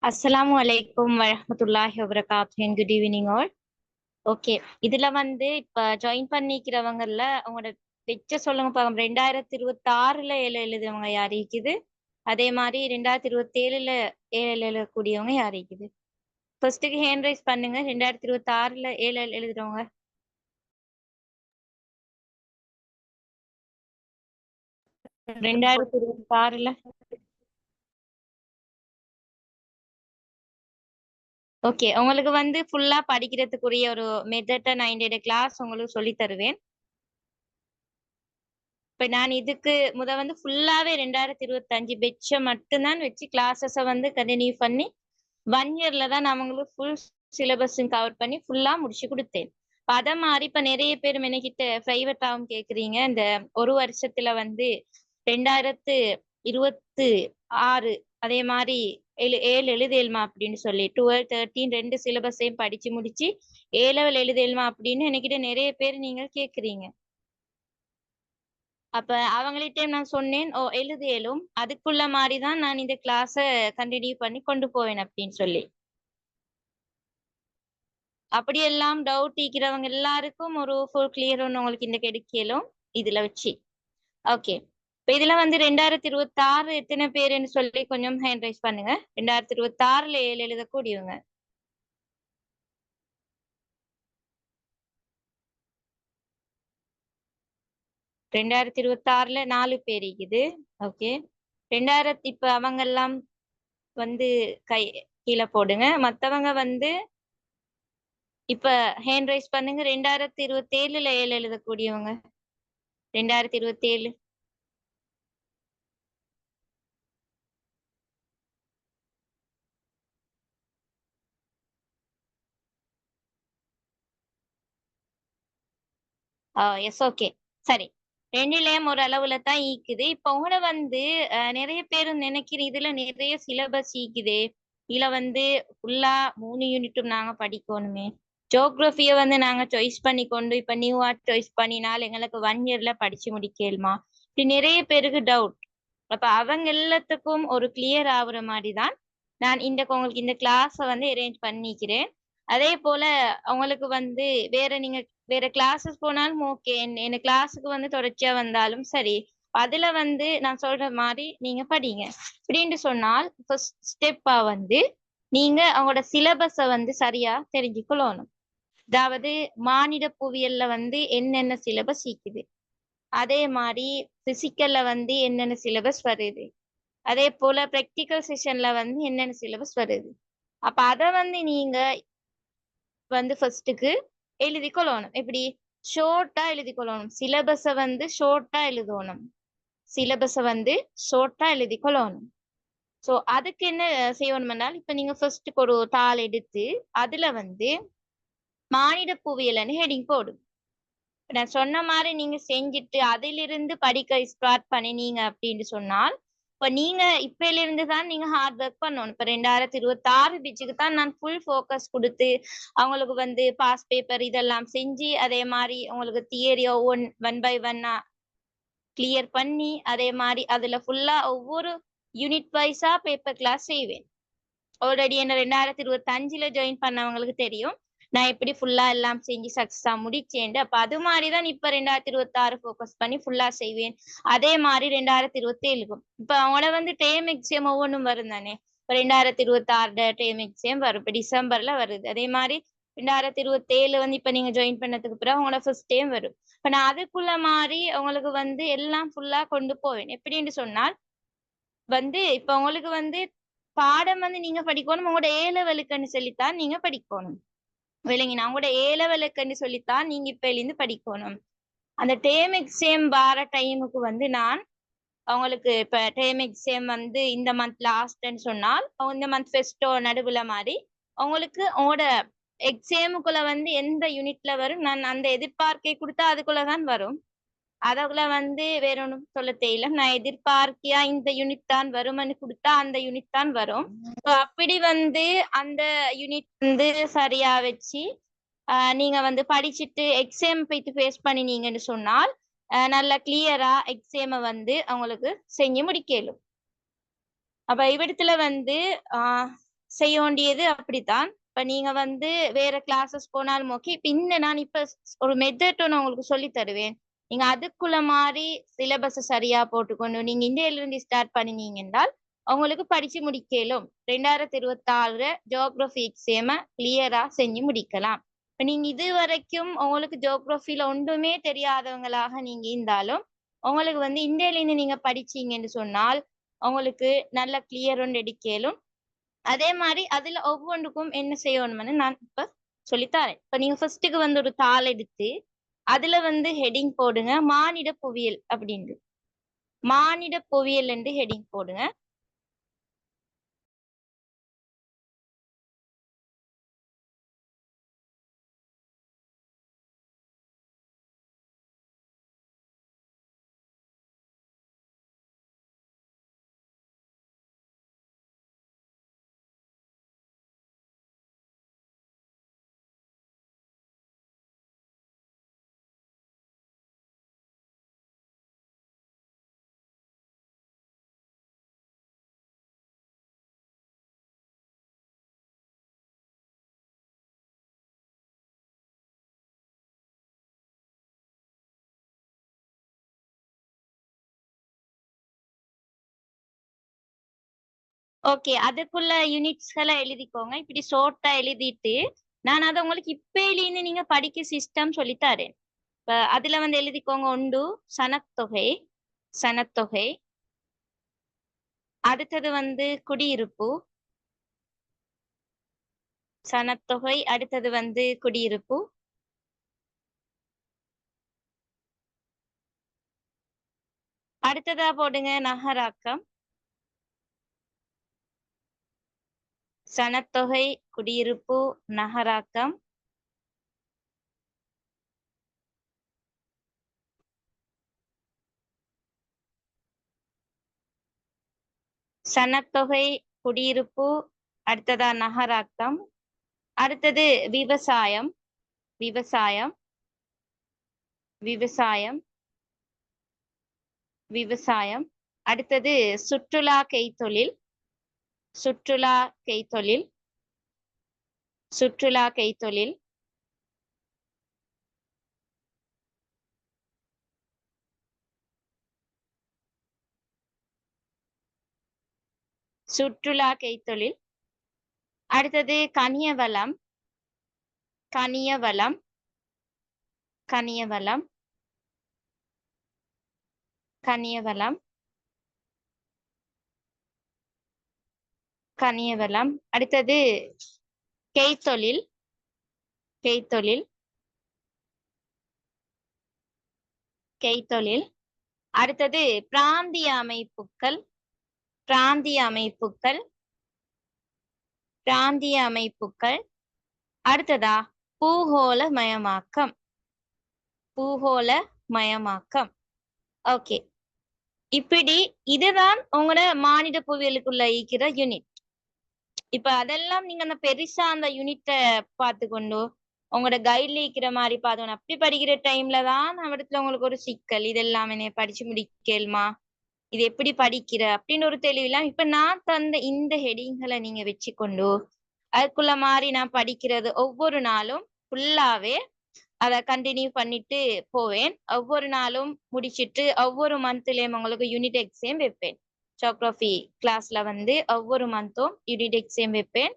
அஸ்ஸலாமு அலைக்கும் வரஹ்மத்துல்லாஹி வபரகாத்துஹு. Good evening all. ஓகே, இதுல வந்து இப்ப ஜாயின் பண்ணிக்கிறவங்கல்ல அவங்களோட வெச்ச சொல்லுங்க பாக்கலாம். 2026ல ஏழு எழுதுறவங்க யார் இருக்குது? அதே மாதிரி 2027ல ஏழு எழுதக்கூடியவங்க யார் இருக்குது? ஃபர்ஸ்ட்டுக்கு ஹேண்ட் ரைஸ் பண்ணுங்க. 2026ல ஏழு எழுதுறவங்க. ரெண்டாயிரத்தி இருபத்தி ஆறுல ஓகே, உங்களுக்கு வந்து ஃபுல்லா படிக்கிறதுக்குரிய ஒரு மெத்தட்டை நான் இந்த கிளாஸ் உங்களுக்கு சொல்லி தருவேன். இப்ப நான் இதுக்கு வந்து ஃபுல்லாவே 2025 பெட்ச மட்டும்தான் வச்சு கிளாஸஸ வந்து கண்டினியூ பண்ணி 1 இயர்ல தான் நான் உங்களுக்கு ஃபுல் சிலபஸும் கவர் பண்ணி ஃபுல்லா முடிச்சு கொடுத்தேன். அத மாதிரி இப்ப நிறைய பேர் என்கிட்ட பிரைவேட்டாவும் கேக்குறீங்க. இந்த ஒரு வருஷத்துல வந்து 2026 அதே மாதிரி ஏழு எழுதேல்மா அப்படின்னு சொல்லி 12 13 ரெண்டு சிலபஸையும் படிச்சு முடிச்சு A-level எழுதேல்மா அப்படின்னு என்கிட்ட நிறைய பேர் நீங்க கேக்குறீங்க. அப்ப அவங்கள்ட்ட நான் சொன்னேன், ஓ எழுது இயலும். அதுக்குள்ள மாதிரிதான் நான் இந்த கிளாஸ கண்டினியூ பண்ணி கொண்டு போவேன் அப்படின்னு சொல்லி. அப்படியெல்லாம் டவுட் இருக்கிறவங்க எல்லாருக்கும் ஒரு ஃபுல் கிளியர் ஒன்று உங்களுக்கு இந்த கிடைக்கலும் இதுல வச்சு. ஓகே, இப்ப இதுல வந்து 2026 எத்தனை பேருன்னு சொல்லி கொஞ்சம் ஹேண்ட் ரைஸ் பண்ணுங்க. 2026ல ஏழு எழுதக்கூடியவங்க. 2026ல 4 பேர் இருக்குது. ஓகே, இப்ப அவங்க எல்லாம் வந்து கை கீழே போடுங்க. மத்தவங்க வந்து இப்ப ஹேண்ட் ரைஸ் பண்ணுங்க. 2027ல ஏழு எழுதக்கூடியவங்க. 2027. எஸ், ஓகே, சரி. ரெண்டுலயும் ஒரு அளவுல தான் ஈக்குது. இப்ப உங்களை வந்து நிறைய பேர் நினைக்கிறேன் இதுல நிறைய சிலபஸ் ஈக்குது. இதுல வந்து ஃபுல்லா 3 யூனிட்டும் நாங்க படிக்கணுமே. ஜியோகிராஃபிய வந்து நாங்க சாய்ஸ் பண்ணி கொண்டு இப்ப நியூவா சாய்ஸ் பண்ணினால் எங்களுக்கு 1 இயர்ல படிச்சு முடிக்கலுமா? இப்படி நிறைய பேருக்கு டவுட். அப்ப அவங்க எல்லாத்துக்கும் ஒரு கிளியர் ஆகுற மாதிரி தான் நான் உங்களுக்கு இந்த கிளாஸ வந்து அரேஞ்ச் பண்ணிக்கிறேன். அதே போல அவங்களுக்கு வந்து நீங்க வேற கிளாஸஸ் போனாலும் ஓகே, என்ன கிளாஸுக்கு வந்து தொடர்ச்சியா வந்தாலும் சரி, அதுல வந்து நான் சொல்ற மாதிரி நீங்க படிங்க. அப்படின்னு சொன்னால் ஃபர்ஸ்ட் ஸ்டெப்பா வந்து நீங்க அவங்களோட சிலபஸ வந்து சரியா தெரிஞ்சுக்கொள்ளணும். அதாவது மானிட புவியியல்ல வந்து என்னென்ன சிலபஸ் இருக்குது, அதே மாதிரி பிசிக்கல்ல வந்து என்னென்ன சிலபஸ் வருது, அதே போல பிராக்டிக்கல் செஷன்ல வந்து என்னென்ன சிலபஸ் வருது. அப்ப அத வந்து நீங்க வந்து ஃபர்ஸ்ட்டுக்கு எழுதி கொள்ளணும். எப்படி? ஷோர்ட்டா எழுதி கொள்ளணும். சிலபஸ வந்து ஷோர்ட்டா எழுதணும். சிலபஸ வந்து ஷோர்ட்டா எழுதி கொள்ளணும். சோ அதுக்கு என்ன செய்யணும்னால், இப்ப நீங்க ஃபர்ஸ்ட்டுக்கு ஒரு தாள் எடுத்து அதுல வந்து மானிட புவியியல்னு ஹெடிங் போடும். நான் சொன்ன மாதிரி நீங்க செஞ்சுட்டு அதிலிருந்து படிக்க ஸ்டார்ட் பண்ணினீங்க அப்படின்னு சொன்னால், இப்ப நீங்க இப்பையில இருந்து தான் நீங்க ஹார்ட் ஒர்க் பண்ணணும். இப்ப 2026 பிச்சுக்கு தான் நான் ஃபுல் ஃபோக்கஸ் கொடுத்து அவங்களுக்கு வந்து பாஸ் பேப்பர் இதெல்லாம் செஞ்சு அதே மாதிரி உங்களுக்கு தியரியோ ஒன் பை ஒன்னா கிளியர் பண்ணி அதே மாதிரி அதுல ஃபுல்லா ஒவ்வொரு யூனிட் வைஸா பேப்பர் கிளாஸ் செய்வேன். ஆல்ரெடி என்ன 2025ல ஜாயின் பண்ணவங்களுக்கு தெரியும் நான் எப்படி ஃபுல்லா எல்லாம் செஞ்சு சக்சஸா முடிச்சேன். அப்ப அது மாதிரிதான் இப்ப 2026 ஃபோக்கஸ் பண்ணி ஃபுல்லா செய்வேன். அதே மாதிரி 2027க்கும் இப்ப அவங்கள வந்து டேர்ம் எக்ஸாம் ஒவ்வொன்றும் வரும் தானே. இப்ப 2026 டேர்ம் எக்ஸாம் வரும். இப்ப டிசம்பர்ல வருது. அதே மாதிரி 2027 வந்து இப்ப நீங்க ஜாயின் பண்ணதுக்கு பிறகு அவங்களோட ஃபர்ஸ்ட் டைம் வரும். இப்ப நான் அதுக்குள்ள மாதிரி அவங்களுக்கு வந்து எல்லாம் ஃபுல்லா கொண்டு போவேன். எப்படின்னு சொன்னால் வந்து இப்ப உங்களுக்கு வந்து பாடம் வந்து நீங்க படிக்கணும். உங்களோட A-levelக்குன்னு சொல்லித்தான் நீங்க படிக்கணும். விளங்கினா உங்களோட A-levelக்குன்னு சொல்லித்தான் நீங்க இப்ப இருந்து படிக்கணும். அந்த டேர்ம் எக்ஸாம் வர டைமுக்கு வந்து நான் அவங்களுக்கு இப்ப டேர்ம் எக்ஸாம் வந்து இந்த மந்த் லாஸ்ட்ன்னு சொன்னால் இந்த மந்த் ஃபெஸ்டோ நடுவுல மாதிரி அவங்களுக்கு உங்களோட எக்ஸாமுக்குள்ள வந்து எந்த யூனிட்ல வரும் நான் அந்த எதிர்பார்க்கை கொடுத்தா அதுக்குள்ளதான் வரும். அதுக்குள்ள வந்து வேற ஒன்றும் சொல்ல தெரியல. நான் எதிர்பார்க்கியா இந்த யூனிட் தான் வரும்னு கொடுத்தா அந்த யூனிட் தான் வரும். அப்படி வந்து அந்த யூனிட் வந்து சரியா வச்சு நீங்க வந்து படிச்சுட்டு எக்ஸாம் போயிட்டு ஃபேஸ் பண்ணினீங்கன்னு சொன்னால் நல்லா கிளியரா எக்ஸாம வந்து அவங்களுக்கு செஞ்சு முடிக்கலும். அப்ப இவ்விடத்துல வந்து செய்ய வேண்டியது அப்படித்தான். இப்ப நீங்க வந்து வேற கிளாஸஸ் போனாலும் ஓகே. இப்ப நான் இப்ப ஒரு மெத்தட் ஒன்று உங்களுக்கு சொல்லி தருவேன். நீங்க அதுக்குள்ள மாதிரி சிலபஸ் சரியா போட்டுக்கொண்டு நீங்க இந்தியில இருந்து ஸ்டார்ட் பண்ணினீங்க என்றால் உங்களுக்கு படிச்சு முடிக்கலும் 2026 ஜியோகிராஃபி எக்ஸாம கிளியரா செஞ்சு முடிக்கலாம். இப்ப நீங்க இது வரைக்கும் உங்களுக்கு ஜியோகிராஃபில ஒன்றுமே தெரியாதவங்களாக நீங்க இருந்தாலும் உங்களுக்கு வந்து இந்தியில இருந்து நீங்க படிச்சீங்கன்னு சொன்னால் உங்களுக்கு நல்ல கிளியர் ஒன்று எடுக்கலும். அதே மாதிரி அதுல ஒவ்வொன்றுக்கும் என்ன செய்யணும்னு நான் இப்ப சொல்லித்தரேன். இப்ப நீங்க ஃபர்ஸ்ட்டுக்கு வந்து ஒரு தாள் எடுத்து அதுல வந்து ஹெட்டிங் போடுங்க மானிட புவியியல் அப்படின்னு. மானிட புவியியல் என்று ஹெட்டிங் போடுங்க. ஓகே, அதுக்குள்ள யூனிட்ஸ்களை எழுதிக்கோங்க. இப்படி ஷோர்ட்டா எழுதிட்டு நான் அதை உங்களுக்கு இப்பயிலிருந்து நீங்க படிக்க சிஸ்டம் சொல்லித்தரேன். இப்ப அதுல வந்து எழுதிக்கோங்க. ஒன்று சனத்தொகை. சனத்தொகை. அடுத்தது வந்து குடியிருப்பு. சனத்தொகை. அடுத்தது வந்து குடியிருப்பு. அடுத்ததா போடுங்க நகராக்கம். சனத்தொகை, குடியிருப்பு, நகராக்கம். சனத்தொகை, குடியிருப்பு, அடுத்ததா நகராக்கம். அடுத்தது விவசாயம். விவசாயம். விவசாயம். விவசாயம். அடுத்தது சுற்றுலா கைத்தொழில். சுற்றுலா கைத்தொழில். சுற்றுலா கைத்தொழில். சுற்றுலா கைத்தொழில். அடுத்தது கனியவளம். கனியவளம். கனியவளம். கனியவளம். கனியவளம். அடுத்தது கைத்தொழில். கைத்தொழில். கைத்தொழில். அடுத்தது பிராந்திய அமைப்புகள். பிராந்திய அமைப்புகள். பிராந்திய அமைப்புகள். அடுத்ததா பூகோள மயமாக்கம். பூகோள மயமாக்கம். ஓகே, இப்படி இதுதான் உங்களோட மானிட புவியியலுக்குள்ள இருக்கிற யூனிட். இப்ப அதெல்லாம் நீங்க அந்த பெருசா அந்த யூனிட்டை பார்த்துக்கொண்டு உங்களோட கைட்ல இருக்கிற மாதிரி பார்த்தோம். அப்படி படிக்கிற டைம்ல தான் இடத்துல உங்களுக்கு ஒரு சிக்கல். இதெல்லாம் என்ன படிச்சு முடிக்கலுமா, இது எப்படி படிக்கிற அப்படின்னு ஒரு தெளிவில்லாம். இப்ப நான் தந்த இந்த ஹெடிங்களை நீங்க வச்சுக்கொண்டு அதுக்குள்ள மாதிரி நான் படிக்கிறது ஒவ்வொரு நாளும் ஃபுல்லாவே அதை கண்டினியூ பண்ணிட்டு போவேன். ஒவ்வொரு நாளும் முடிச்சிட்டு ஒவ்வொரு மந்த்லயும் உங்களுக்கு யூனிட் எக்ஸாம் வைப்பேன். ஜியோகிராஃபி கிளாஸ்ல வந்து ஒவ்வொரு மந்த்தும் யூனிட் எக்ஸாம் வைப்பேன்.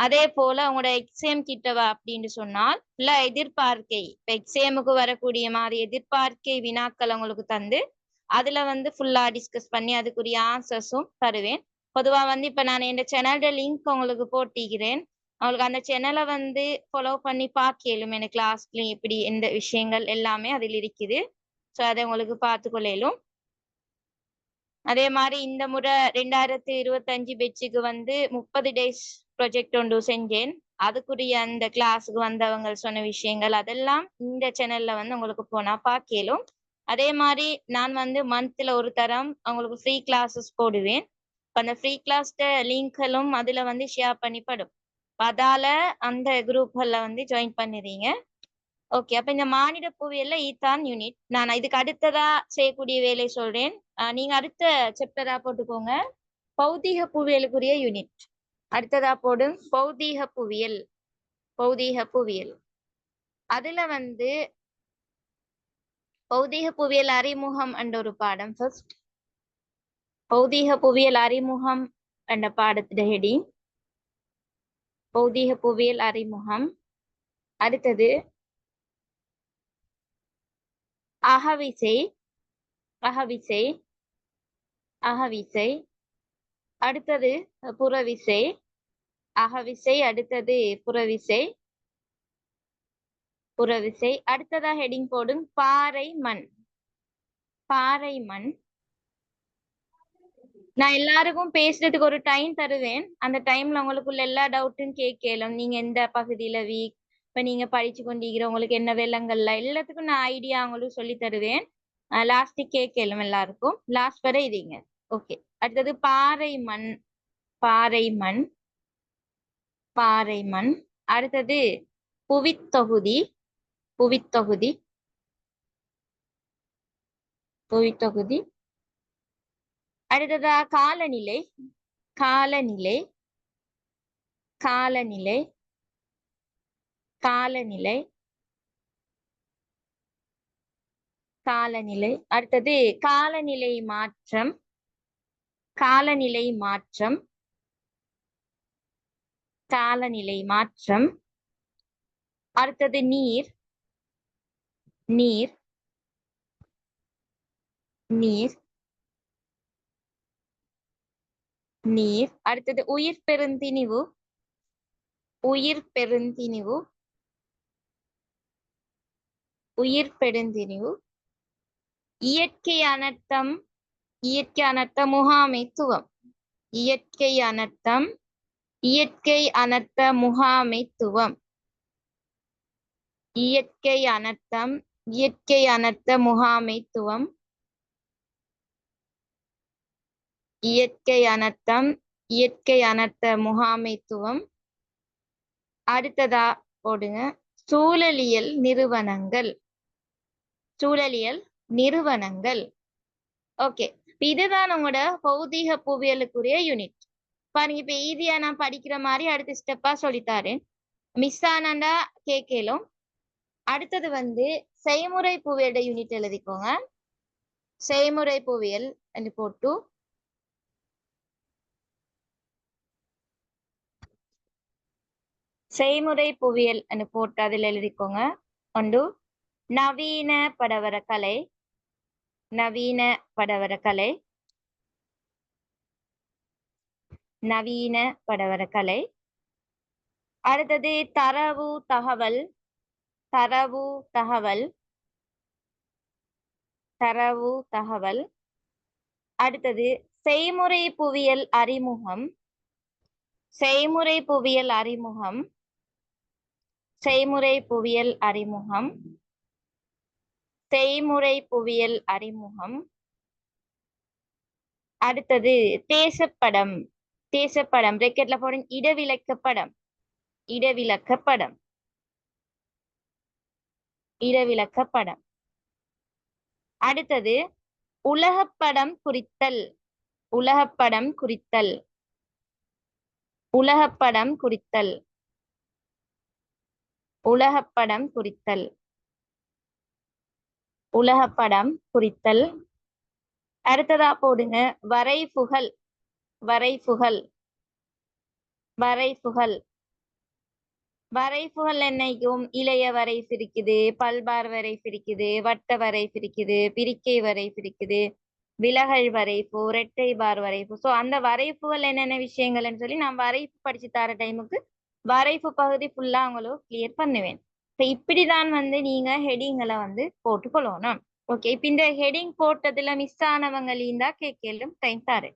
அதே போல உங்களோட எக்ஸாம் கிட்டவா அப்படின்னு சொன்னால் இல்ல எதிர்பார்க்கை, இப்ப எக்ஸாமுக்கு வரக்கூடிய மாதிரி எதிர்பார்க்கை வினாக்கள் உங்களுக்கு தந்து அதுல வந்து ஃபுல்லா டிஸ்கஸ் பண்ணி அதுக்குரிய ஆன்சர்ஸும் தருவேன். பொதுவா வந்து இப்ப நான் இந்த சேனலோட லிங்க் உங்களுக்கு போட்டிக்கிறேன். அவங்களுக்கு அந்த சேனலை வந்து ஃபாலோ பண்ணி பார்க்கலும். எனக்கு கிளாஸ்லயும் இப்படி எந்த விஷயங்கள் எல்லாமே அதில் இருக்குது. ஸோ அதை உங்களுக்கு பார்த்துக்கொள்ளும். அதே மாதிரி இந்த முறை 2025 பெட்சுக்கு வந்து 30 டேஸ் ப்ரொஜெக்ட் ஒன்று செஞ்சேன். அதுக்குரிய அந்த கிளாஸுக்கு வந்தவங்க சொன்ன விஷயங்கள் அதெல்லாம் இந்த சேனல்ல வந்து உங்களுக்கு போனா பார்க்கலும். அதே மாதிரி நான் வந்து மந்த்ல ஒரு தரம் அவங்களுக்கு ஃப்ரீ கிளாஸஸ் போடுவேன். அந்த ஃப்ரீ கிளாஸ் லிங்க்களும் அதுல வந்து ஷேர் பண்ணிப்படும். அதால அந்த குரூப்ல வந்து ஜாயின் பண்ணிடுறீங்க. ஓகே, அப்ப இந்த மானிட புவியியல்ல ஈத்தான் யூனிட். நான் இதுக்கு அடுத்ததா செய்யக்கூடிய வேலை சொல்றேன். நீங்க அடுத்த சாப்டரா போட்டுக்கோங்க பௌதிக புவியியலுக்குரிய யூனிட். அடுத்ததா போடு பௌதீக புவியியல். பௌதீக புவியியல் அதுல வந்து பௌதீக புவியியல் அறிமுகம் என்ற ஒரு பாடம். ஃபர்ஸ்ட் பௌதீக புவியியல் அறிமுகம் என்ற பாடத்துல ஹெடிங் பௌதீக புவியியல் அறிமுகம். அடுத்தது அகவிசை. அகவிசை அகவிசை. அடுத்தது புறவிசை. அகவிசை அடுத்தது புறவிசை. புறவிசை. அடுத்ததா ஹெடிங் போடும் பாறை மண். பாறை மண். நான் எல்லாருக்கும் பேசுறதுக்கு ஒரு டைம் தருவேன். அந்த டைம்ல உங்களுக்குள்ள எல்லா டவுட்டும் கேட்கலும். நீங்க எந்த பகுதியில வீக், இப்ப நீங்க படிச்சு கொண்டிருக்கிற உங்களுக்கு என்ன வெள்ளங்கள்ல எல்லாத்துக்கும் நான் ஐடியா உங்களுக்கு சொல்லி தருவேன். லாஸ்ட் கேட்கலும் எல்லாருக்கும். லாஸ்ட் வரை இருங்க. ஓகே. அடுத்தது பாறை மண். பாறை மண். பாறை மண். அடுத்தது புவித்தொகுதி. புவித்தொகுதி. புவித்தொகுதி. அடுத்ததா காலநிலை. காலநிலை. காலநிலை. காலநிலை. காலநிலை. அடுத்தது காலநிலை மாற்றம். காலநிலை மாற்றம். காலநிலை மாற்றம். அடுத்தது நீர். நீர். நீர். நீர். அடுத்தது உயிர் பெருந்திணிவு. உயிர் பெருந்திணிவு. உயிர் பெருந்திணிவு. இயற்கை அனர்த்தம். இயற்கை அனர்த்த முகாமைத்துவம். இயற்கை அனர்த்தம். இயற்கை அனர்த்த முகாமைத்துவம். இயற்கை அனர்த்தம். இயற்கை அனர்த்த முகாமைத்துவம். இயற்கை அனர்த்தம். இயற்கை அனர்த்த முகாமைத்துவம். அடுத்ததா போடுங்க சூழலியல் நிறுவனங்கள். சூழலியல் நிறுவனங்கள். ஓகே. இதுதான் உங்களோட பௌதீக புவியியலுக்குரிய யூனிட். பாருங்க, இப்ப ஈஸியா நான் படிக்கிற மாதிரி அடுத்த ஸ்டெப்பா சொல்லித்தாரேன். மிஸ் ஆனாண்டா கேட்கலும். அடுத்தது வந்து செய்முறை புவியியல் யூனிட் எழுதிக்கோங்க. செய்முறை புவியியல் போட்டு செய்முறை புவியியல் போட்டு அதில் எழுதிக்கோங்க. ஒன்று நவீன படவர கலை. நவீன படவர கலை. நவீன படவர கலை. அடுத்தது தரவு தகவல். தரவு தகவல். தரவு தகவல். அடுத்தது செய்முறை புவியியல் அறிமுகம். செய்முறை புவியியல் அறிமுகம். செய்முறை புவியியல் அறிமுகம். செய்முறை புவியியல் அறிமுகம். அடுத்தது தேசப்படம். தேசப்படம் பிராக்கெட்ல போடுங்க. இடவிலக்கப்படம். இடவிலக்கப்படம். இடவிலக்கப்படம். அடுத்தது உலகப்படம் குறித்தல். உலகப்படம் குறித்தல். உலகப்படம் குறித்தல். உலகப்படம் குறித்தல். உலகப்படம் குறித்தல். அடுத்ததா போடுங்க வரைபுகள். வரைபுகள். வரைபுகள். வரைபுகள் என்னைக்கும் இளைய வரைப்பு இருக்குது, பல்பார் வரைப்பு இருக்குது, வட்ட வரைப்பு இருக்குது, பிரிக்கை வரைப்பு இருக்குது, விலகல் வரைப்பு, இரட்டை பார் வரைப்பு. சோ அந்த வரைப்புகள் என்னென்ன விஷயங்கள்னு சொல்லி நான் வரைப்பு படிச்சு தர டைமுக்கு வரைப்பு பகுதி ஃபுல்லா உங்களுக்கு கிளியர் பண்ணுவேன். இப்படிதான் வந்து நீங்க ஹெடிங்களை வந்து போட்டுக்கொள்ளணும். ஓகே. இப்ப இந்த ஹெடிங் போட்டதுல மிஸ் ஆனவங்க இருந்தா கேட்கலும் டைம் தாரு.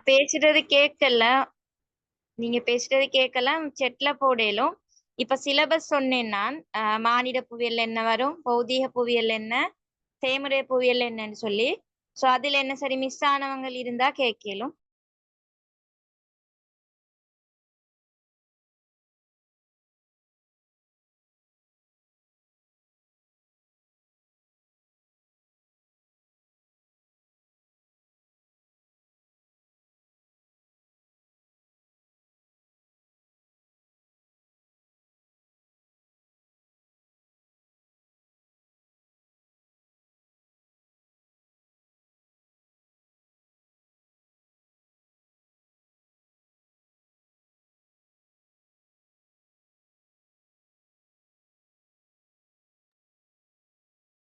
பேசுறது கேட்கல. நீங்க பேசுறது கேட்கலாம். செட்ல போடலும். இப்ப சிலபஸ் சொன்னேன் நான். மானிட புவியியல் என்ன வரும், பௌதீக புவியியல் என்ன, செய்முறை புவியியல் என்னன்னு சொல்லி. சோ அதுல என்ன சரி மிஸ் ஆனவங்க இருந்தா கேட்கலும்.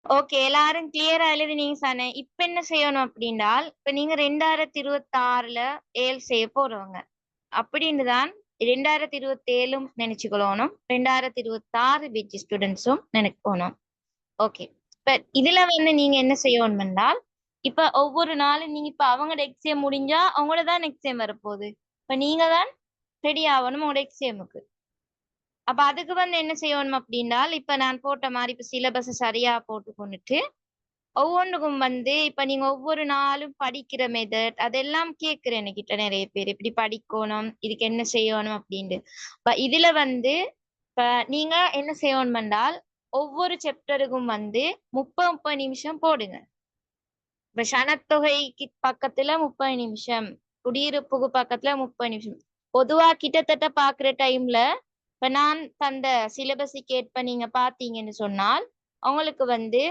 ஓகே, எல்லாரும் கிளியரா எழுதினீங்க தானே? இப்ப என்ன செய்யணும் அப்படின்றால், இப்ப நீங்க 2026ல ஏல் செய்ய போறவங்க அப்படின்னு தான் 2027ம் நினைச்சுக்கொள்ளணும், 2026 பிஜி ஸ்டூடெண்ட்ஸும் நினைக்கணும். ஓகே, இப்ப இதுல வந்து நீங்க என்ன செய்யணும் என்றால், இப்ப ஒவ்வொரு நாளும் நீங்க இப்ப அவங்களோட எக்ஸாம் முடிஞ்சா அவங்களோட தான் எக்ஸாம் வரப்போகுது. இப்ப நீங்க தான் ரெடி ஆகணும் உங்களோட எக்ஸாமுக்கு. அப்ப அதுக்கு வந்து என்ன செய்யணும் அப்படின்னால், இப்ப நான் போட்ட மாதிரி இப்ப சிலபஸ் சரியா போட்டு கொண்டுட்டு ஒவ்வொன்றுக்கும் வந்து இப்ப நீங்க ஒவ்வொரு நாளும் படிக்கிற மெத்தட் அதெல்லாம் கேட்கிறேன் என்கிட்ட நிறைய பேர் இப்படி படிக்கணும், இதுக்கு என்ன செய்யணும் அப்படின்ட்டு. இப்ப இதுல வந்து இப்ப நீங்க என்ன செய்யணும் என்றால், ஒவ்வொரு சாப்டருக்கும் வந்து 30 நிமிஷம் போடுங்க. இப்ப சனத்தொகைக்கு பக்கத்துல 30 நிமிஷம், குடியிருப்புக்கு பக்கத்துல 30 நிமிஷம். பொதுவா கிட்டத்தட்ட பாக்குற டைம்ல இப்ப நான் தந்த சிலபஸுக்கு ஏற்ப நீங்க பாத்தீங்கன்னு சொன்னால், உங்களுக்கு வந்து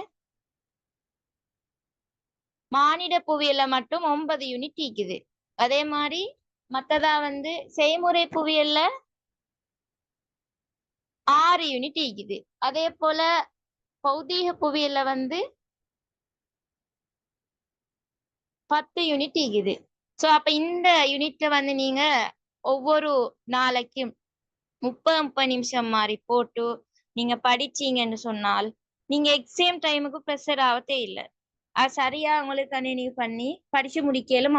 மானிட புவியியல்ல மட்டும் 9 யூனிட் இருக்குது. அதே மாதிரி மத்ததா வந்து செய்முறை புவியியல்ல 6 யூனிட் இருக்குது. அதே போல பௌதீக புவியியல்ல வந்து 10 யூனிட் இருக்குது. சோ அப்ப இந்த யூனிட்ல வந்து நீங்க ஒவ்வொரு நாளைக்கும் 30 நிமிஷம் மாதிரி போட்டு நீங்க படிச்சீங்கன்னு சொன்னால், நீங்க எக்ஸாம் டைமுக்கு ப்ரெஷர் ஆகத்தே இல்லை. அது சரியா உங்களுக்கு கண்டினியூ பண்ணி படிச்சு முடிக்கலும்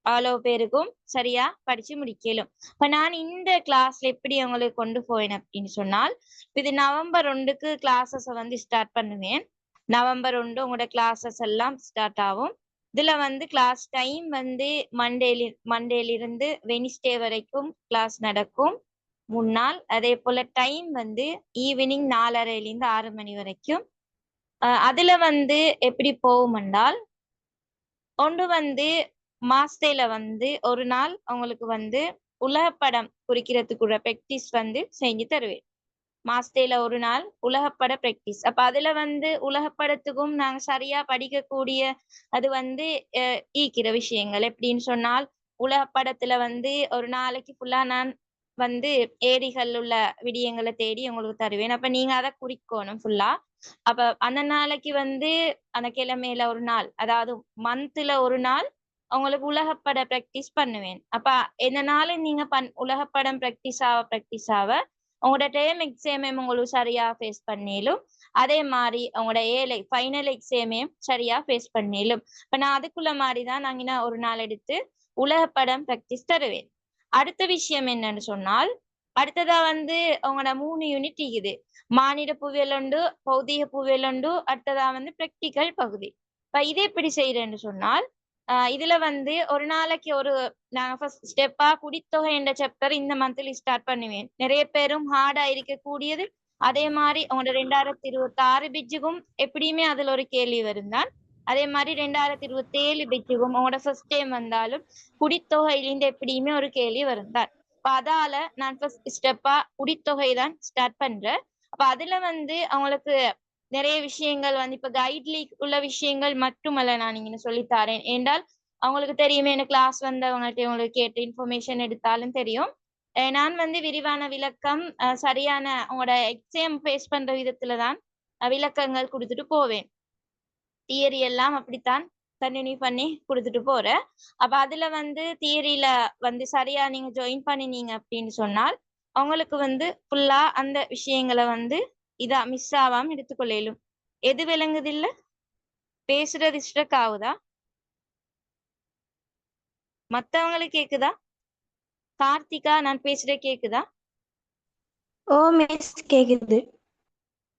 அவ்வளவு பேருக்கும் சரியா படிச்சு முடிக்கலும். இப்ப நான் இந்த கிளாஸ்ல எப்படி உங்களுக்கு கொண்டு போவேன் அப்படின்னு சொன்னால், இது நவம்பர் 1க்கு கிளாஸஸ் வந்து ஸ்டார்ட் பண்ணுவேன். நவம்பர் 1 உங்களோட கிளாஸஸ் எல்லாம் ஸ்டார்ட் ஆகும். இதுல வந்து கிளாஸ் டைம் வந்து மண்டேல இருந்து வெனிஸ்டே வரைக்கும் கிளாஸ் நடக்கும் முன்னாள். அதே போல டைம் வந்து ஈவினிங் 4:30 6 மணி வரைக்கும். அதுல வந்து எப்படி போகும் என்றால், ஒன்று வந்து மாஸ்டேல வந்து ஒரு நாள் அவங்களுக்கு வந்து உலகப்படம் குறிக்கிறதுக்குள்ள பிராக்டிஸ் வந்து செஞ்சு தருவேன். மாஸ்டேல ஒரு நாள் உலகப்பட பிராக்டிஸ். அப்ப அதுல வந்து உலகப்படத்துக்கும் நாங்க சரியா படிக்கக்கூடிய அது வந்து ஈக்கிற விஷயங்கள் எப்படின்னு சொன்னால், உலகப்படத்துல வந்து ஒரு நாளைக்கு ஃபுல்லா நான் வந்து ஏரிகள் உள்ள விடயங்களை தேடி உங்களுக்கு தருவேன். அப்ப நீங்க அதை குறிக்கணும் ஃபுல்லா. அப்ப அந்த நாளைக்கு வந்து அந்த கிழமையில ஒரு நாள், அதாவது மந்த்ல ஒரு நாள் உங்களுக்கு உலகப்பட பிராக்டிஸ் பண்ணுவேன். அப்ப எதனால நீங்க உலகப்படம் பிராக்டிஸ் ஆக உங்களோட டேர்ம் எக்ஸாமையும் உங்களுக்கு சரியா ஃபேஸ் பண்ணிலும், அதே மாதிரி உங்களோட ஃபைனல் எக்ஸாமையும் சரியா ஃபேஸ் பண்ணிலும். இப்ப நான் அதுக்குள்ள மாதிரிதான் நாங்க ஒரு நாள் எடுத்து உலகப்படம் பிராக்டிஸ் தருவேன். அடுத்த விஷயம் என்னன்னு சொன்னால், அடுத்ததா வந்து உங்களோட 3 யூனிட் இருக்குது. மானிட புவியியல் உண்டு, பௌதீக புவியியல் உண்டு, அடுத்ததா வந்து பிராக்டிக்கல் பகுதி. இப்ப இதை எப்படி செய்யறேன்னு சொன்னால், இதுல வந்து ஒரு நாளைக்கு நான் ஃபர்ஸ்ட் ஸ்டெப்பா குடித்தொகை என்ற சாப்டர் இந்த மந்த்லி ஸ்டார்ட் பண்ணுவேன். நிறைய பேரும் ஹார்டா இருக்கக்கூடியது. அதே மாதிரி உங்களோட 2026 பிஜுக்கும் எப்படியுமே அதுல ஒரு கேள்வி வரும் தான். அதே மாதிரி 2027 பிஜுக்கும் உங்களோட ஃபர்ஸ்ட் டைம் வந்தாலும் குடித்தொகையிலிருந்து எப்படியுமே ஒரு கேள்வி வரும் தான். அப்ப அதால நான் ஃபர்ஸ்ட் ஸ்டெப்பா குடித்தொகை தான் ஸ்டார்ட் பண்றேன். அப்ப அதுல வந்து அவங்களுக்கு நிறைய விஷயங்கள் வந்து இப்ப கைட்லி உள்ள விஷயங்கள் மட்டுமல்ல நான் இங்க சொல்லித்தாரேன் என்றால், அவங்களுக்கு தெரியுமே எனக்கு கிளாஸ் வந்தவங்கள்ட்ட உங்களுக்கு கேட்டு இன்ஃபர்மேஷன் எடுத்தாலும் தெரியும். நான் வந்து விரிவான விளக்கம் சரியான உங்களோட எக்ஸாம் ஃபேஸ் பண்ற விதத்துல தான் விளக்கங்கள் கொடுத்துட்டு போவேன். தியரி எல்லாம் அப்படித்தான் கண்டினியூ பண்ணி கொடுத்துட்டு போறேன். அப்ப அதுல வந்து தியரியில வந்து சரியா நீங்க ஜாயின் பண்ணினீங்க அப்படின்னு சொன்னால், அவங்களுக்கு வந்து ஃபுல்லா அந்த விஷயங்களை வந்து இதா மிஸ் ஆகாம எடுத்துக்கொள்ளும். எது விளங்குது இல்ல? பேசுறது ஸ்ட்ரக் ஆகுதா? மத்தவங்களுக்கு கேக்குதா? கார்த்திகா, நான் பேசுறது கேக்குதா? ஓ மிஸ் கேக்குது.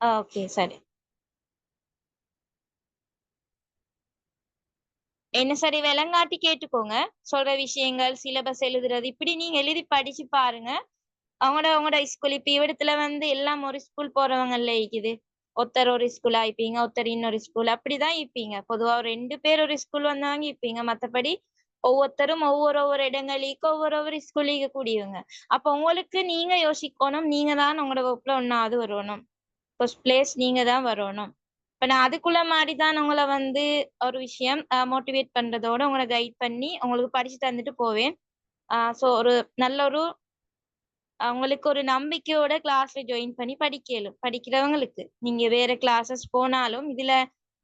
ஓகே சரி. என்ன சரி விளங்காட்டி கேட்டுக்கோங்க. சொல்ற விஷயங்கள், சிலபஸ் எழுதுறது இப்படி நீங்க எழுதி படிச்சு பாருங்க. அவங்களோட ஸ்கூல் இப்ப இவ்விடத்துல வந்து எல்லாம் ஒரு ஸ்கூல் போறவங்கல்ல இருக்குது. ஒருத்தர் ஒரு ஸ்கூல் ஆயிப்பீங்க, ஒருத்தர் இன்னொரு ஸ்கூல் அப்படிதான் இருப்பீங்க. பொதுவா ஒரு 2 பேர் ஒரு ஸ்கூல் வந்தவங்க இருப்பீங்க. மத்தபடி ஒவ்வொருத்தரும் ஒவ்வொரு இடங்களுக்கு ஒவ்வொரு ஸ்கூலுக்கு கூடியவங்க. அப்ப உங்களுக்கு நீங்க யோசிக்கணும், நீங்க தான் உங்களோட வகுப்புல ஒன்னாவது வரணும். ஃபர்ஸ்ட் பிளேஸ் நீங்க தான் வரணும். இப்ப நான் அதுக்குள்ள மாதிரிதான் உங்களை வந்து ஒரு விஷயம் மோட்டிவேட் பண்றதோட உங்களை கைட் பண்ணி உங்களுக்கு படிச்சு தந்துட்டு போவேன். சோ ஒரு நல்ல ஒரு அவங்களுக்கு ஒரு நம்பிக்கையோட கிளாஸ்ல ஜாயின் பண்ணி படிக்கலும். படிக்கிறவங்களுக்கு நீங்க வேற கிளாஸஸ் போனாலும் இதுல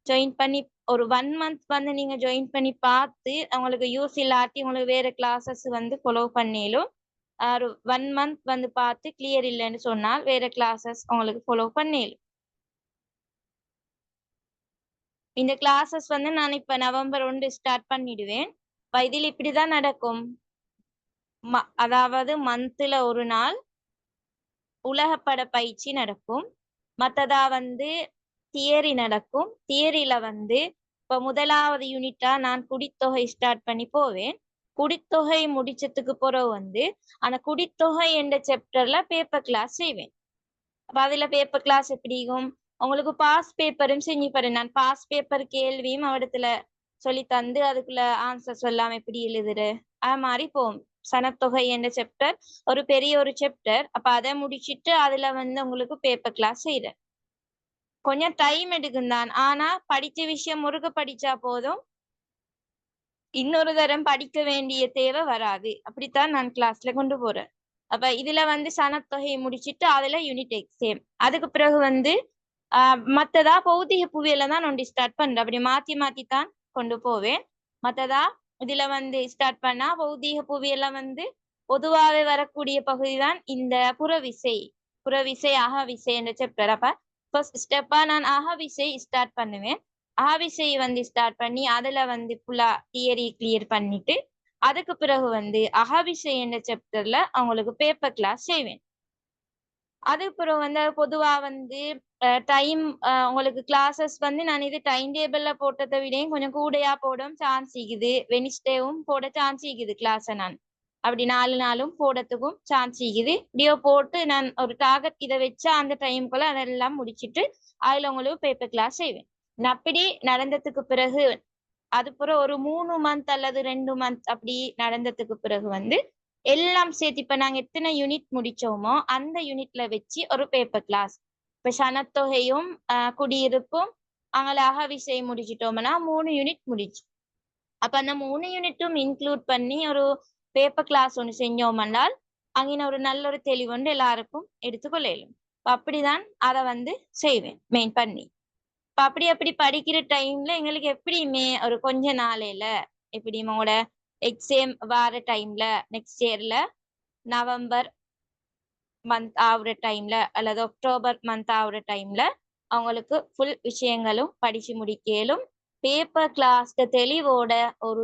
ஜாயின் பண்ணி ஒரு 1 மந்த் வந்து நீங்க ஜாயின் பண்ணி பார்த்து அவங்களுக்கு யூஸ் இல்லாட்டி உங்களுக்கு வேற கிளாஸஸ் வந்து ஃபாலோ பண்ணிலும் ஒரு 1 மந்த் வந்து பார்த்து கிளியர் இல்லைன்னு சொன்னால் வேற கிளாஸஸ் உங்களுக்கு ஃபாலோ பண்ணிலும். இந்த கிளாஸஸ் வந்து நான் இப்ப நவம்பர் 1 ஸ்டார்ட் பண்ணிடுவேன். இதில் இப்படிதான் நடக்கும். அதாவது மந்த்ல ஒரு நாள் உலகப்பட பயிற்சி நடக்கும். மத்ததா வந்து தியரி நடக்கும். தியரியில வந்து இப்ப முதலாவது யூனிட்டா நான் குடித்தொகை ஸ்டார்ட் பண்ணி போவேன். குடித்தொகை முடிச்சதுக்கு பிறகு வந்து அந்த குடித்தொகை என்ற சாப்டர்ல பேப்பர் கிளாஸ் செய்வேன். அப்ப அதுல பேப்பர் கிளாஸ் எப்படியும் உங்களுக்கு பாஸ் பேப்பரும் செஞ்சு பாருங்க. நான் பாஸ் பேப்பர் கேள்வியும் அவடத்துல சொல்லி தந்து அதுக்குள்ள ஆன்சர் சொல்லாம எப்படி எழுதுரு அது மாதிரி போகும். சனத்தொகை என்ற சாப்டர் ஒரு பெரிய ஒரு சாப்டர். அப்ப அதை முடிச்சிட்டு அதுல வந்து உங்களுக்கு பேப்பர் கிளாஸ் செய்யறேன். கொஞ்சம் டைம் எடுக்கும் தான். ஆனா படிச்ச விஷயம் முருக படிச்சா போதும், இன்னொரு தரம் படிக்க வேண்டிய தேவை வராது. அப்படித்தான் நான் கிளாஸ்ல கொண்டு போறேன். அப்ப இதுல வந்து சனத்தொகையை முடிச்சிட்டு அதுல யூனிட் எக்ஸாம். அதுக்கு பிறகு வந்து மத்ததா பௌதிக புவியில தான் ஒண்டி ஸ்டார்ட் பண்றேன். அப்படி மாத்தி மாத்தி தான் கொண்டு போவேன். மத்ததா இதுல வந்து ஸ்டார்ட் பண்ணா பௌதிக புவியில வந்து பொதுவாகவே வரக்கூடிய பகுதி தான் இந்த புறவிசை. புறவிசை அகவிசை என்ற சாப்டர். அப்ப ஃபர்ஸ்ட் ஸ்டெப்பா நான் அகவிசை ஸ்டார்ட் பண்ணுவேன். அகவிசை வந்து ஸ்டார்ட் பண்ணி அதுல வந்து ஃபுல்லா தியரி கிளியர் பண்ணிட்டு அதுக்கு பிறகு வந்து அகவிசை என்ற சாப்டர்ல அவங்களுக்கு பேப்பர் கிளாஸ் செய்வேன். அதுக்கு பிறகு வந்து பொதுவா வந்து டைம் உங்களுக்கு கிளாஸஸ் வந்து நான் இது டைம் டேபிள்ல போட்டதை விடையும் கொஞ்சம் கூடையா போடும் சான்ஸ் இருக்குது. வெனிஸ்டேவும் போட சான்ஸ் இருக்குது கிளாஸ நான் அப்படி 4 நாளும் போடத்துக்கும் சான்ஸ் இருக்குது. இப்படியோ போட்டு நான் ஒரு டார்கெட் இதை வச்சா அந்த டைமுக்குள்ள அதெல்லாம் முடிச்சிட்டு அதுல உங்களுக்கு பேப்பர் கிளாஸ் செய்வேன். அப்படி நடந்ததுக்கு பிறகு அது பிறகு ஒரு 3 மந்த் அல்லது 2 மந்த் அப்படி நடந்ததுக்கு பிறகு வந்து எல்லாம் சேர்த்து இப்ப நாங்க எத்தனை யூனிட் முடிச்சோமோ அந்த யூனிட்ல வச்சு ஒரு பேப்பர் கிளாஸ். இப்ப சனத்தொகையும் குடியிருப்பும் அங்களாக விஷயம் முடிச்சிட்டோம்னா 3 யூனிட் முடிச்சு. அப்ப அந்த 3 யூனிட்டும் இன்க்ளூட் பண்ணி ஒரு பேப்பர் கிளாஸ் ஒன்று செஞ்சோம்னால் அங்கே ஒரு நல்ல ஒரு தெளிவுண்டு எல்லாருக்கும் எடுத்துக்கொள்ளும். அப்படிதான் அதை வந்து செய்வேன் மெயின் பண்ணி. இப்ப அப்படி படிக்கிற டைம்ல எங்களுக்கு எப்படியுமே ஒரு கொஞ்ச நாளையில எப்படி உங்களோட எக்ஸாம் வார டைம்ல நெக்ஸ்ட் இயர்ல நவம்பர் மந்த் ஆகுற டைம்ல அல்லது அக்டோபர் மந்த் ஆகுற டைம்ல அவங்களுக்கு ஃபுல் விஷயங்களும் படிச்சு முடிக்கலும். பேப்பர் கிளாஸ் தெளிவோட ஒரு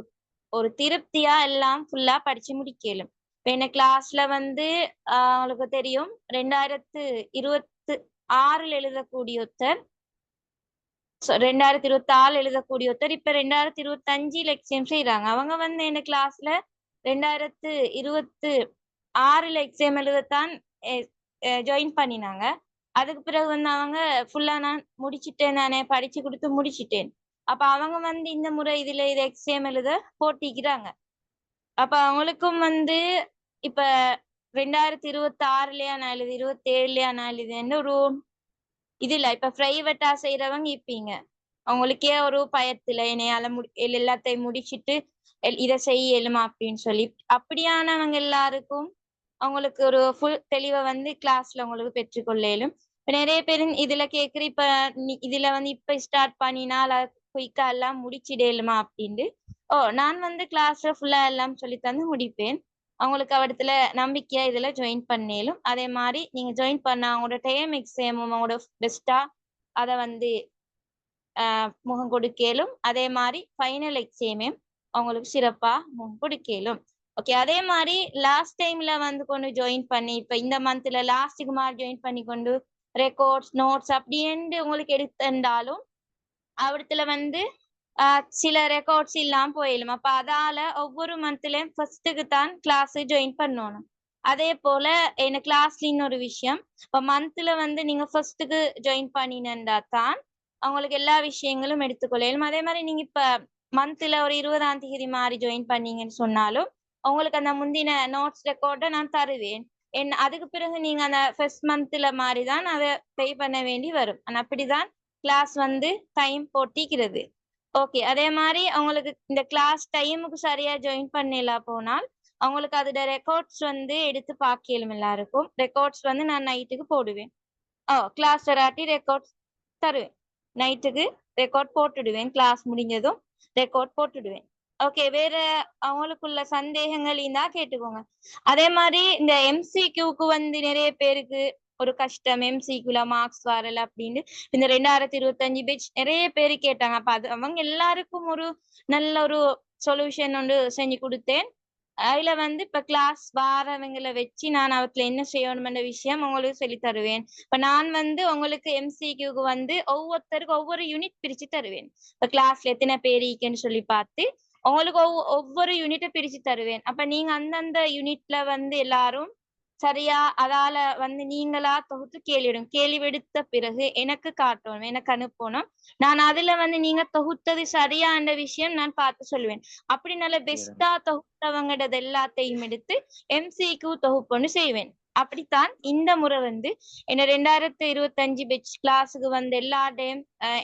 ஒரு திருப்தியா எல்லாம் ஃபுல்லா படிச்சு முடிக்கலும். இப்ப என்ன கிளாஸ்ல வந்து அவங்களுக்கு தெரியும் 2026 எழுதக்கூடிய ஒருத்தர் 2026 எழுதக்கூடிய ஒருத்தர் இப்ப 2025 எக்ஸாம் செய்யறாங்க. அவங்க வந்து என்ன கிளாஸ்ல 2026 எக்ஸாம் எழுதத்தான் ஜாயின் பண்ணினாங்க. அதுக்கு பிறகு வந்து அவங்க ஃபுல்லா நான் முடிச்சுட்டேன், நானே படிச்சு கொடுத்து முடிச்சுட்டேன். அப்ப அவங்க வந்து இந்த முறை இதுல இது எக்ஸாம் எழுத போட்டிக்கிறாங்க. அப்ப அவங்களுக்கும் வந்து இப்ப 2026லயா நான் எழுது 27லயா நான் எழுதுன்னு ஒரு இதுல இப்ப பிரைவேட்டா செய்யறவங்க இருப்பீங்க. அவங்களுக்கே ஒரு பயத்துல என்னையால எல்லாத்தையும் முடிச்சிட்டு இதை செய்யலுமா அப்படின்னு சொல்லி அப்படியானவங்க எல்லாருக்கும் அவங்களுக்கு ஒரு ஃபுல் தெளிவை வந்து கிளாஸ்ல உங்களுக்கு பெற்றுக்கொள்ளலும். இப்ப நிறைய பேர் இதுல கேக்குற இப்ப இதுல வந்து இப்ப ஸ்டார்ட் பண்ணினால் குயிக்கா எல்லாம் முடிச்சிடலுமா அப்படின்ட்டு நான் வந்து கிளாஸ்ல ஃபுல்லா எல்லாம் சொல்லி தந்து முடிப்பேன். அவங்களுக்கு அவடத்துல நம்பிக்கையா இதுல ஜாயின் பண்ணலும். அதே மாதிரி நீங்க ஜாயின் பண்ண அவங்களோட டைம் எக்ஸாமும் அவங்களோட பெஸ்டா அதை வந்து முகம் கொடுக்கலும். அதே மாதிரி ஃபைனல் எக்ஸாமையும் அவங்களுக்கு சிறப்பா முகம் கொடுக்கலும். ஓகே. அதே மாதிரி லாஸ்ட் டைம்ல வந்து கொண்டு ஜாயின் பண்ணி இப்ப இந்த மந்த்ல லாஸ்ட்டுக்கு மாதிரி ஜாயின் பண்ணி கொண்டு ரெக்கார்ட்ஸ் நோட்ஸ் அப்படின்னு உங்களுக்கு எடுத்திருந்தாலும் அவடத்துல வந்து சில ரெக்கார்ட்ஸ் இல்லாம போயிடும். அப்ப அதால ஒவ்வொரு மந்த்லயும் ஃபர்ஸ்ட்டுக்கு தான் கிளாஸ் ஜாயின் பண்ணணும். அதே போல என்ன கிளாஸ்ல இன்னொரு விஷயம், இப்ப மந்த்ல வந்து நீங்க ஃபர்ஸ்ட்டுக்கு ஜாயின் பண்ணினா தான் அவங்களுக்கு எல்லா விஷயங்களும் எடுத்துக்கொள்ளும். அதே மாதிரி நீங்க இப்ப மந்த்ல ஒரு 20ஆம் தேதி மாதிரி ஜாயின் பண்ணீங்கன்னு சொன்னாலும் உங்களுக்கு அந்த முந்தின நோட்ஸ் ரெக்கார்டை நான் தருவேன். அதுக்கு பிறகு நீங்க அந்த ஃபர்ஸ்ட் மந்த்ல மாதிரி தான் அதை பே பண்ண வேண்டி வரும். அப்படிதான் கிளாஸ் வந்து டைம் போட்டிக்கிறது. ஓகே. அதே மாதிரி அவங்களுக்கு இந்த கிளாஸ் டைமுக்கு சரியா ஜாயின் பண்ணல போனால் அவங்களுக்கு அதோட ரெக்கார்ட்ஸ் வந்து எடுத்து பார்க்கலும் எல்லாருக்கும். ரெக்கார்ட்ஸ் வந்து நான் நைட்டுக்கு போடுவேன். கிளாஸ் வராட்டி ரெக்கார்ட்ஸ் தருவேன். நைட்டுக்கு ரெக்கார்ட் போட்டுடுவேன். கிளாஸ் முடிஞ்சதும் ரெக்கார்ட் போட்டுடுவேன். ஓகே. வேற அவங்களுக்குள்ள சந்தேகங்கள் இருந்தா கேட்டுக்கோங்க. அதே மாதிரி இந்த MCQக்கு வந்து நிறைய பேருக்கு ஒரு கஷ்டம், MCQல மார்க்ஸ் வரல அப்படின்னு இந்த 2025 பேட்ச் நிறைய பேர் கேட்டாங்க. அப்ப அது அவங்க எல்லாருக்கும் ஒரு நல்ல ஒரு சொல்யூஷன் ஒன்று செஞ்சு கொடுத்தேன். அதுல வந்து இப்ப கிளாஸ் வாரவங்களை வச்சு நான் அவத்துல என்ன செய்யணும்ன்ற விஷயம் உங்களுக்கு சொல்லி தருவேன். இப்ப நான் வந்து உங்களுக்கு MCQக்கு வந்து ஒவ்வொருத்தருக்கும் ஒவ்வொரு யூனிட் பிரிச்சு தருவேன். இப்ப கிளாஸ்ல எத்தனை பேர் இருக்குன்னு சொல்லி பார்த்து உங்களுக்கு ஒவ்வொரு யூனிட்டை பிரிச்சு தருவேன். அப்ப நீங்க அந்தந்த யூனிட்ல வந்து எல்லாரும் சரியா அதால வந்து நீங்களா தொகுத்து கேள்விடும். கேள்வி எடுத்த பிறகு எனக்கு காட்டணும், எனக்கு அனுப்பணும். நான் அதுல வந்து நீங்க தொகுத்தது சரியான விஷயம் நான் பார்த்து சொல்லுவேன். அப்படி நல்ல பெஸ்டா தொகுத்தவங்கடது எல்லாத்தையும் எடுத்து MCQ தொகுப்புன்னு செய்வேன். அப்படித்தான் இந்த முறை வந்து என்ன 2025 பெட்ச் கிளாஸுக்கு வந்து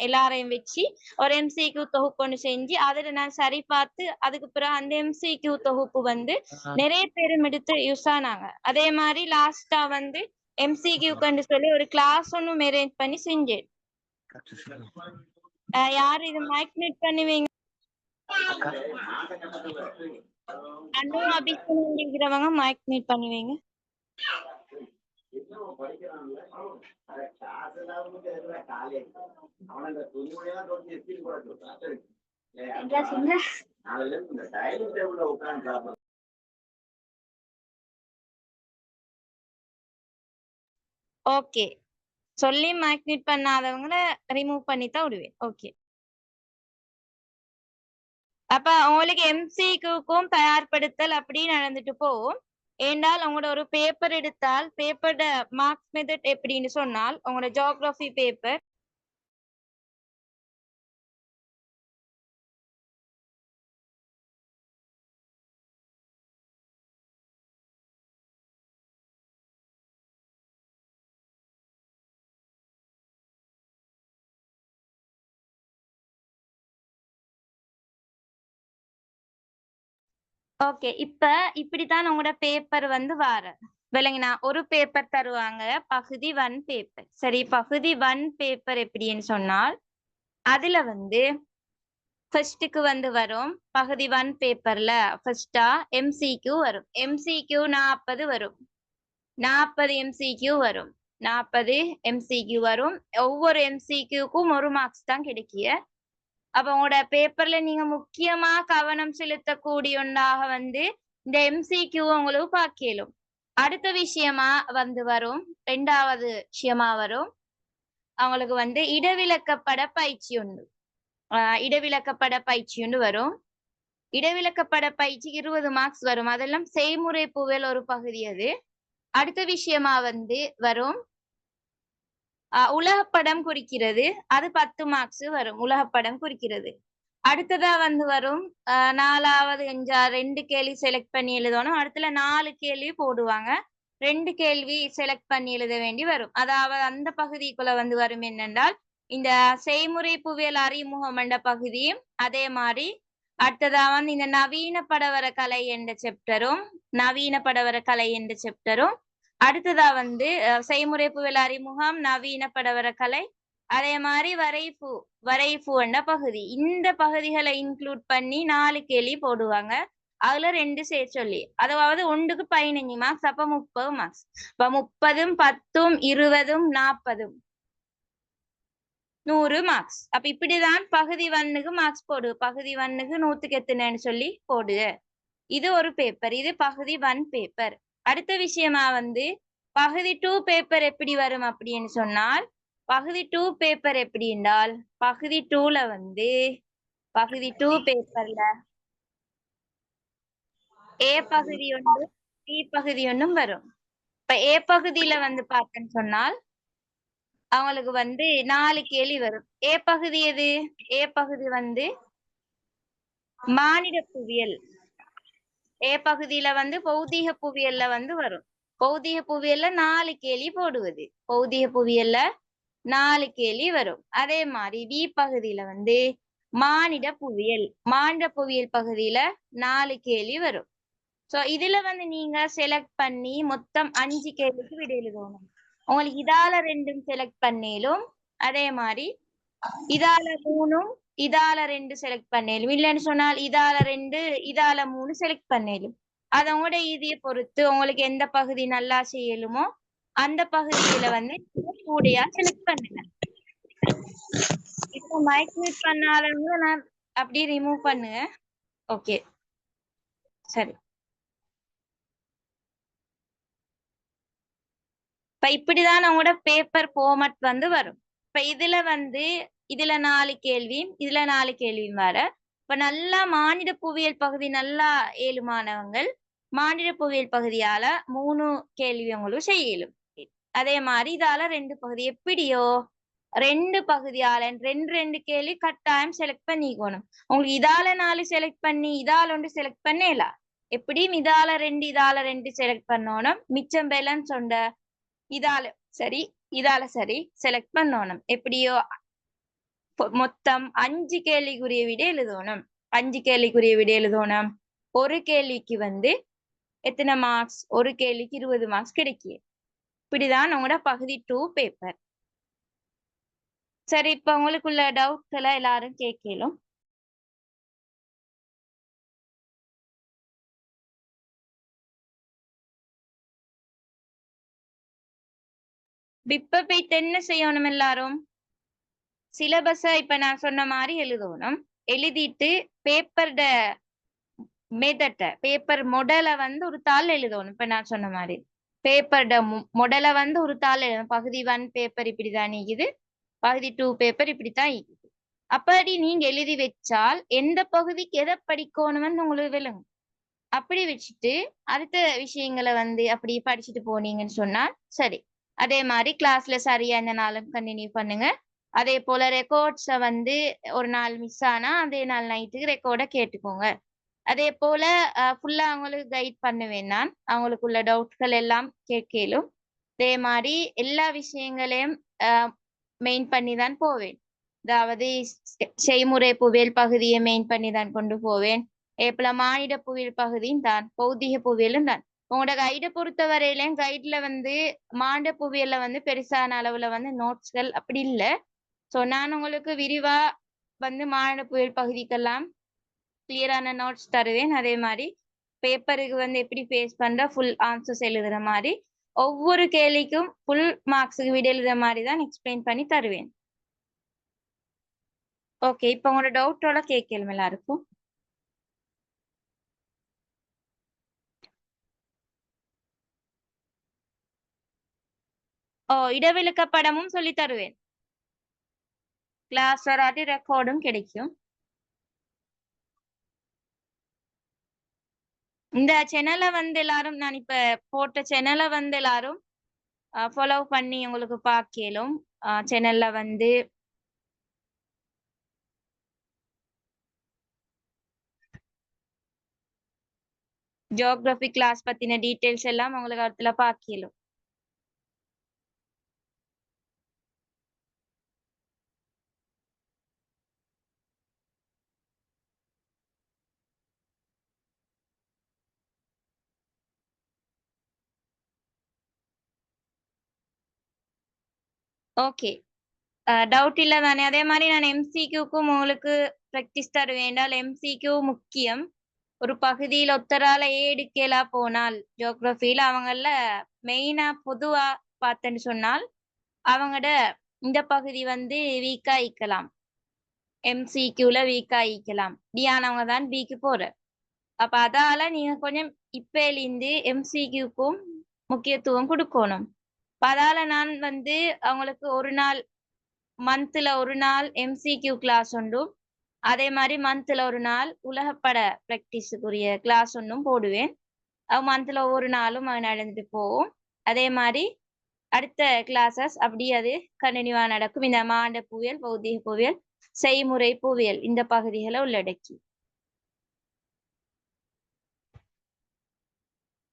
எல்லாரையும் வச்சு ஒரு MCQ தொகுப்புன்னு செஞ்சு அதுல நான் சரி பார்த்து அதுக்கு பிறகு அந்த MCQ தொகுப்பு வந்து நிறைய பேரும் எடுத்து யூஸ் ஆனாங்க. அதே மாதிரி லாஸ்டா வந்து MCQ சொல்லி ஒரு கிளாஸ் ஒன்னும் அரேஞ்ச் பண்ணி செஞ்சேன். யாரு இது மைக் மியூட் பண்ணுவீங்க? அனு அபிஷேகங்கிறவங்க மைக் மியூட் பண்ணுவீங்க. ஓகே. சொல்லி மைக் மியூட் பண்ணாதவங்கள ரிமூவ் பண்ணி தான் விடுவேன். ஓகே. அப்ப உங்களுக்கு MCQக்கும் தயார்படுத்தல் அப்படி நடந்துட்டு போகும். ஏண்டால் உங்களோட ஒரு பேப்பர் எடுத்தால் பேப்பரோட மார்க்ஸ் மெத்தட் எப்படின்னு சொன்னால் உங்களோட ஜியோகிராஃபி பேப்பர் ஓகே. இப்ப இப்படித்தான் உங்களோட பேப்பர் வந்து விளங்கினா ஒரு பேப்பர் தருவாங்க, பகுதி 1 பேப்பர். சரி, பகுதி 1 பேப்பர் எப்படின்னு சொன்னால் அதுல வந்து ஃபர்ஸ்ட்டுக்கு வந்து வரும் பகுதி 1 பேப்பர்ல ஃபர்ஸ்டா MCQ வரும். MCQ 40 வரும். 40 MCQ வரும். 40 MCQ வரும். ஒவ்வொரு MCQக்கும் 1 மார்க்ஸ் தான் கிடைக்கிய. அப்ப உங்களோட பேப்பர்ல நீங்க முக்கியமா கவனம் செலுத்தக்கூடிய ஒன்றாக வந்து இந்த MCQ உங்களுக்கு பார்க்கலும். அடுத்த விஷயமா வந்து வரும், 2வது விஷயமா வரும் அவங்களுக்கு வந்து இடவிலக்கப்பட பயிற்சி ஒன்று. இடவிலக்கப்பட பயிற்சி ஒன்று வரும். இடவிலக்கப்பட பயிற்சிக்கு 20 மார்க்ஸ் வரும். அதெல்லாம் செய்முறை புவியல் ஒரு பகுதி. அது அடுத்த விஷயமா வந்து வரும் உலகப்படம் குறிக்கிறது. அது 10 மார்க்ஸ் வரும். உலகப்படம் குறிக்கிறது. அடுத்ததா வந்து வரும் 4வது 2 கேள்வி செலக்ட் பண்ணி எழுதணும். அடுத்துல 4 கேள்வி போடுவாங்க. 2 கேள்வி செலக்ட் பண்ணி எழுத வேண்டி வரும். அதாவது அந்த பகுதிக்குள்ள வந்து வரும் என்னென்றால் இந்த செய்முறை புவியல் அறிமுகம் என்ற பகுதியும், அதே மாதிரி அடுத்ததா வந்து இந்த நவீன படவர கலை என்ற சாப்டரும், நவீன படவர கலை என்ற சாப்டரும், அடுத்ததா வந்து செய்முறை புவியல் அறிமுகம், நவீன படவர கலை, அதே மாதிரி வரைஃபு என்ற பகுதி. இந்த பகுதிகளை இன்க்ளூட் பண்ணி 4 கேள்வி போடுவாங்க. அதுல 2 சேர்த்து சொல்லி, அதாவது 1க்கு 15 மார்க்ஸ். அப்ப 30 மார்க்ஸ். இப்ப 30ம் 10ம் 20ம் 40ம் 100 மார்க்ஸ். அப்ப இப்படிதான் பகுதி 1க்கு மார்க்ஸ் போடு. பகுதி 1க்கு 100க்கு எத்தனைன்னு சொல்லி போடு. இது ஒரு பேப்பர், இது பகுதி 1 பேப்பர். அடுத்த விஷயமா வந்து பகுதி 2 பேப்பர் எப்படி வரும் அப்படின்னு சொன்னால், பகுதி 2 பேப்பர் எப்படி என்றால், பகுதி 2ல வந்து பகுதி 2 பேப்பர்ல ஏ பகுதி ஒன்றும் பி பகுதி ஒன்றும் வரும். இப்ப ஏ பகுதியில வந்து பார்த்தேன்னு சொன்னால் அவங்களுக்கு வந்து 4 கேள்வி வரும். ஏ பகுதி எது? ஏ பகுதி வந்து மானிட புவியியல். ஏ பகுதியில வந்து பௌதீக புவியியல்ல வந்து வரும். பௌதீக புவியியல்ல 4 கேள்வி போடுவது. பௌதீக புவியியல்ல 4 கேள்வி வரும். அதே மாதிரி பி பகுதியில வந்து மானிட புவியியல். மானிட புவியியல் பகுதியில 4 கேள்வி வரும். சோ இதுல வந்து நீங்க செலக்ட் பண்ணி மொத்தம் 5 கேள்விக்கு விடை எழுதணும். உங்களுக்கு இதால 2 செலக்ட் பண்ணிலும் அதே மாதிரி இதால 3 இதால 2 செலக்ட் பண்ணேலும் இல்லைன்னு சொன்னால் இதால 2 இதால 3 செலக்ட் பண்ணேலும் அது உங்களோட ஈதியை பொறுத்து உங்களுக்கு எந்த பகுதி நல்லா செய்யலுமோ அந்த பகுதியில வந்து கூடையா செலக்ட் பண்ணுங்க. இப்போ மைக் மியூட் பண்ணாதவங்க நான் அப்படியே ரிமூவ் பண்ணுங்க. ஓகே சரி. இப்ப இப்படிதான் உங்களோட பேப்பர் ஃபார்மட் வந்து வரும். இப்ப இதுல வந்து இதுல 4 கேள்வி இதுல 4 கேள்வியும் வர இப்ப நல்லா மானிட புவியியல் பகுதி நல்லா ஏழுமானவங்கள் மானிட புவியியல் பகுதியால 3 கேள்வி உங்களுக்கு செய்ய இயலும். அதே மாதிரி இதால 2 பகுதி எப்படியோ 2 பகுதியால 2 கேள்வி கட்டாயம் செலக்ட் பண்ணிக்கணும். உங்களுக்கு இதால 4 செலக்ட் பண்ணி இதால 1 செலக்ட் பண்ணலாம். எப்படியும் இதால 2 இதால 2 செலக்ட் பண்ணணும். மிச்சம் பேலன்ஸ் உண்ட இதால சரி இதால சரி செலக்ட் பண்ணணும். எப்படியோ மொத்தம் 5 கேள்விக்குரிய விடை எழுதணும். 5 கேள்விக்குரிய விடை எழுதணும். ஒரு கேள்விக்கு வந்து எத்தனை மார்க்ஸ்? ஒரு கேள்விக்கு 20 மார்க்ஸ் கிடைக்கும். இப்படிதான் உங்களோட பகுதி 2 பேப்பர். சரி, இப்ப உங்களுக்குள்ள டவுட்ஸ் எல்லாம் எல்லாரும் கேட்கலும். இப்ப போயிட்டு என்ன செய்யணும் எல்லாரும்? சிலபஸ இப்ப நான் சொன்ன மாதிரி எழுதணும். எழுதிட்டு பேப்பர்ட பேப்பர் மொடலை வந்து ஒரு தாள் எழுதணும். இப்ப நான் சொன்ன மாதிரி பேப்பர்ட மொடலை வந்து ஒரு தாள் எழுதணும். பகுதி 1 பேப்பர் இப்படிதான் நீக்குது, பகுதி 2 பேப்பர் இப்படித்தான் இருக்குது. அப்படி நீங்க எழுதி வச்சால் எந்த பகுதிக்கு எதை படிக்கணும்னு உங்களுக்கு விளங்கும். அப்படி வச்சுட்டு அடுத்த விஷயங்களை வந்து அப்படி படிச்சுட்டு போனீங்கன்னு சொன்னா சரி. அதே மாதிரி கிளாஸ்ல சரியா இந்த நாளும் கண்டினியூ பண்ணுங்க. அதே போல ரெக்கார்ட்ஸ வந்து ஒரு நாள் மிஸ் ஆனா அதே நாள் நைட்டுக்கு ரெக்கார்டை கேட்டுக்கோங்க. அதே போல ஃபுல்லா அவங்களுக்கு கைட் பண்ணுவேன் நான். அவங்களுக்குள்ள டவுட்கள் எல்லாம் கேட்கலும் அதே மாதிரி எல்லா விஷயங்களையும் மெயின் பண்ணி தான் போவேன். அதாவது செய்முறை புவியியல் பகுதியை மெயின் பண்ணி தான் கொண்டு போவேன். ஏப்பல மானிட புவியியல் பகுதியும் தான், பௌதிக புவியியலும் தான். உங்களோட கைடை பொறுத்த வரையிலும் கைட்ல வந்து மானிட புவியியல்ல வந்து பெருசான அளவுல வந்து நோட்ஸ்கள் அப்படி இல்லை. சோ நான் உங்களுக்கு விரிவா வந்து மானிட புவியியல் பகுதிக்கெல்லாம் கிளியரான நோட்ஸ் தருவேன். அதே மாதிரி பேப்பருக்கு வந்து எப்படி ஃபேஸ் பண்ற ஃபுல் ஆன்சர்ஸ் எழுதுற மாதிரி ஒவ்வொரு கேள்விக்கும் ஃபுல் மார்க்ஸுக்கு விட எழுதுற மாதிரி தான் எக்ஸ்பிளைன் பண்ணி தருவேன். ஓகே, இப்ப உங்களோட டவுட்டோட கேட்கலும் எல்லாருக்கும். இடவிலக்க படமும் சொல்லி தருவேன். கிளாஸ் வராட்டி ரெக்கார்டும் கிடைக்கும். இந்த சேனலை வந்து எல்லாரும் நான் இப்ப போட்ட சேனலை வந்து எல்லாரும் ஃபாலோ பண்ணி உங்களுக்கு பார்க்கலும். சேனல்ல வந்து ஜியோகிராபி கிளாஸ் பத்தின டீடைல்ஸ் எல்லாம் உங்களுக்கு இடத்துல பார்க்கலும். ஓகே, டவுட் இல்ல தானே? அதே மாதிரி நான் எம்சிக்யூக்கும் உங்களுக்கு ப்ராக்டிஸ் தருவேன். என்றால் எம்சிக்யூ முக்கியம். ஒரு பகுதியில் ஒத்தரால எடுக்கலா போனால் ஜியோகிராபியில அவங்கள மெயினா பொதுவா பார்த்தேன்னு சொன்னால் அவங்களோட இந்த பகுதி வந்து வீக்கா ஈக்கலாம். எம்சிக்யூல வீக்கா ஈக்கலாம். டியானவங்க தான் பிக்கு போற. அப்ப அதால நீங்க கொஞ்சம் இப்பேலிருந்து எம்சிக்யூக்கும் முக்கியத்துவம் கொடுக்கணும். அப்ப அதால நான் வந்து அவங்களுக்கு ஒரு நாள் மந்த்ல ஒரு நாள் எம்சிக்யூ கிளாஸ் உண்டும், அதே மாதிரி மந்த்ல ஒரு நாள் உலகப்பட பிராக்டிஸுக்குரிய கிளாஸ் ஒன்றும் போடுவேன். மந்த்ல ஒவ்வொரு நாளும் அது நடந்துட்டு போகும். அதே மாதிரி அடுத்த கிளாஸஸ் அப்படி அது கண்டினியூவா நடக்கும். இந்த மாண்ட புவியியல், பௌதிக புவியியல், செய்முறை புவியியல் இந்த பகுதிகளை உள்ளடக்கி.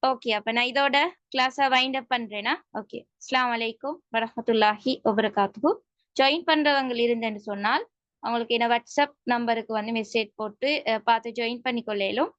ஓகே, அப்ப நான் இதோட கிளாஸை வைண்ட் அப் பண்றேனா? ஓகே, அஸ்ஸலாமு அலைக்கும் வரஹ்மத்துல்லாஹி வபரகாத்துஹு. ஜாயின் பண்றவங்க இருந்தேன்னு சொன்னால் அவங்களுக்கு என்ன வாட்ஸ்அப் நம்பருக்கு வந்து மெசேஜ் போட்டு பார்த்து ஜாயின் பண்ணிக்கொள்ளலும்.